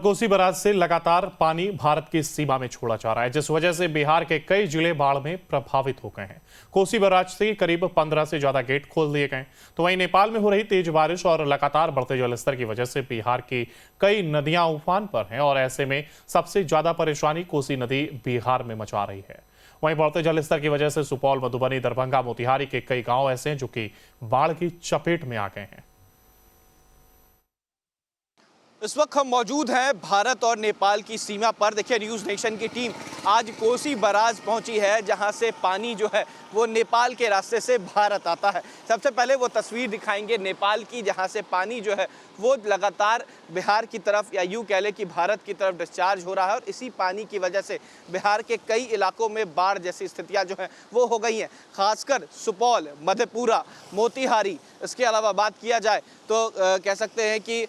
Kosi barrage से लगातार पानी भारत की सीमा में छोड़ा जा रहा है, जिस वजह से बिहार के कई जिले बाढ़ में प्रभावित हो गए हैं। कोसी बराज से करीब 15 से ज्यादा गेट खोल दिए गए। तो वहीं नेपाल में हो रही तेज बारिश और लगातार बढ़ते जलस्तर की वजह से बिहार की कई नदियां उफान पर हैं और ऐसे में सबसे ज्यादा परेशानी कोसी नदी बिहार में मचा रही है। वहीं बढ़ते जलस्तर की वजह से सुपौल, मधुबनी, दरभंगा, मोतिहारी के कई गांव ऐसे हैं जो कि बाढ़ की चपेट में आ गए हैं। इस वक्त हम मौजूद हैं भारत और नेपाल की सीमा पर। देखिए, न्यूज़ नेशन की टीम आज कोसी बराज पहुंची है, जहां से पानी जो है वो नेपाल के रास्ते से भारत आता है। सबसे पहले वो तस्वीर दिखाएंगे नेपाल की, जहां से पानी जो है वो लगातार बिहार की तरफ या यूँ कह लें कि भारत की तरफ डिस्चार्ज हो रहा है और इसी पानी की वजह से बिहार के कई इलाकों में बाढ़ जैसी स्थितियाँ जो हैं वो हो गई हैं। खासकर सुपौल, मधेपुरा, मोतिहारी, इसके अलावा बात किया जाए तो कह सकते हैं कि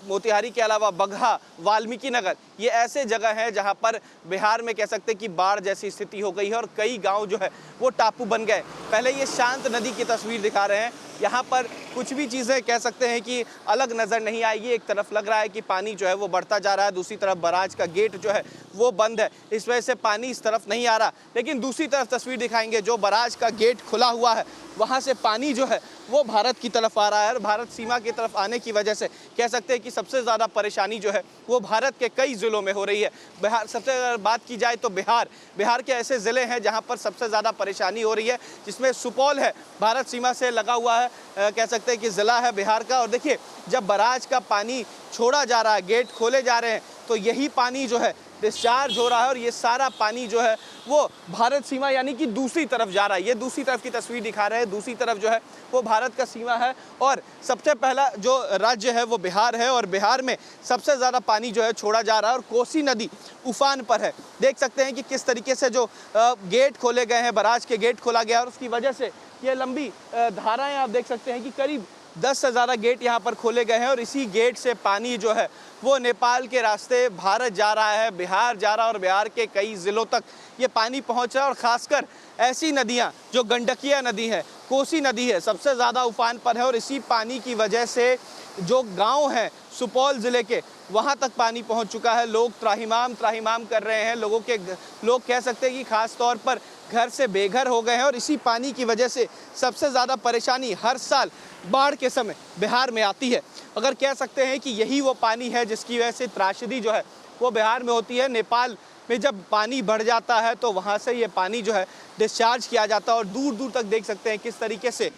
मोतिहारी के अलावा बगहा, वाल्मीकि नगर, ये ऐसे जगह हैं जहां पर बिहार में कह सकते हैं कि बाढ़ जैसी स्थिति हो गई है और कई गांव जो है वो टापू बन गए। पहले ये शांत नदी की तस्वीर दिखा रहे हैं। यहाँ पर कुछ भी चीज़ें कह सकते हैं कि अलग नज़र नहीं आएगी। एक तरफ लग रहा है कि पानी जो है वो बढ़ता जा रहा है, दूसरी तरफ बराज का गेट जो है वो बंद है, इस वजह से पानी इस तरफ नहीं आ रहा। लेकिन दूसरी तरफ तस्वीर दिखाएंगे, जो बराज का गेट खुला हुआ है वहाँ से पानी जो है वो भारत की तरफ आ रहा है और भारत सीमा की तरफ आने की वजह से कह सकते हैं कि सबसे ज़्यादा परेशानी जो है वो भारत के कई ज़िलों में हो रही है। बिहार, सबसे अगर बात की जाए तो बिहार के ऐसे ज़िले हैं जहाँ पर सबसे ज़्यादा परेशानी हो रही है, जिसमें सुपौल है, भारत सीमा से लगा हुआ है, कह सकते हैं कि ज़िला है बिहार का। और देखिए, जब बराज का पानी छोड़ा जा रहा है, गेट खोले जा रहे हैं, तो यही पानी जो है डिस्चार्ज हो रहा है और ये सारा पानी जो है वो भारत सीमा यानी कि दूसरी तरफ जा रहा है। ये दूसरी तरफ की तस्वीर दिखा रहे हैं, दूसरी तरफ जो है वो भारत का सीमा है और सबसे पहला जो राज्य है वो बिहार है और बिहार में सबसे ज़्यादा पानी जो है छोड़ा जा रहा है और कोसी नदी उफान पर है। देख सकते हैं कि किस तरीके से जो गेट खोले गए हैं, बराज के गेट खोला गया और उसकी वजह से ये लंबी धाराएँ आप देख सकते हैं कि करीब 10 से ज़्यादा गेट यहाँ पर खोले गए हैं और इसी गेट से पानी जो है वो नेपाल के रास्ते भारत जा रहा है, बिहार जा रहा है और बिहार के कई ज़िलों तक ये पानी पहुँच रहा है। और ख़ासकर ऐसी नदियाँ जो गंडकिया नदी है, कोसी नदी है, सबसे ज़्यादा उफान पर है और इसी पानी की वजह से जो गांव हैं सुपौल ज़िले के, वहाँ तक पानी पहुँच चुका है। लोग त्राहिमाम कर रहे हैं। लोग कह सकते हैं कि ख़ास तौर पर घर से बेघर हो गए हैं और इसी पानी की वजह से सबसे ज़्यादा परेशानी हर साल बाढ़ के समय बिहार में आती है। अगर कह सकते हैं कि यही वो पानी है जिसकी वजह से त्रासदी जो है वो बिहार में होती है। नेपाल में जब पानी बढ़ जाता है तो वहाँ से ये पानी जो है डिस्चार्ज किया जाता है और दूर दूर तक देख सकते हैं किस तरीके से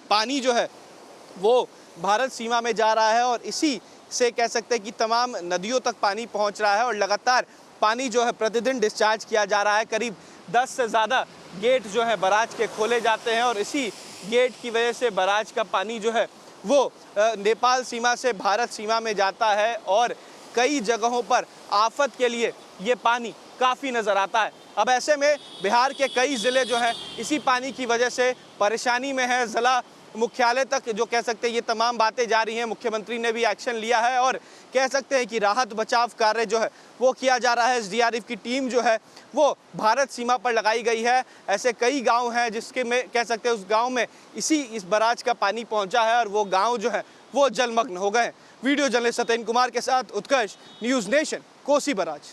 पानी जो है वो भारत सीमा में जा रहा है और इसी से कह सकते हैं कि तमाम नदियों तक पानी पहुँच रहा है और लगातार पानी जो है प्रतिदिन डिस्चार्ज किया जा रहा है। करीब 10 से ज़्यादा गेट जो है बराज के खोले जाते हैं और इसी गेट की वजह से बराज का पानी जो है वो नेपाल सीमा से भारत सीमा में जाता है और कई जगहों पर आफत के लिए ये पानी काफ़ी नज़र आता है। अब ऐसे में बिहार के कई ज़िले जो हैं इसी पानी की वजह से परेशानी में है। ज़िला मुख्यालय तक जो कह सकते हैं ये तमाम बातें जारी हैं। मुख्यमंत्री ने भी एक्शन लिया है और कह सकते हैं कि राहत बचाव कार्य जो है वो किया जा रहा है। एसडीआरएफ की टीम जो है वो भारत सीमा पर लगाई गई है। ऐसे कई गांव हैं जिसके में कह सकते हैं उस गांव में इस बराज का पानी पहुंचा है और वो गांव जो है वो जलमग्न हो गए। वीडियो जर्नलिस्ट सत्येंद्र कुमार के साथ उत्कर्ष, न्यूज़ नेशन, कोसी बराज।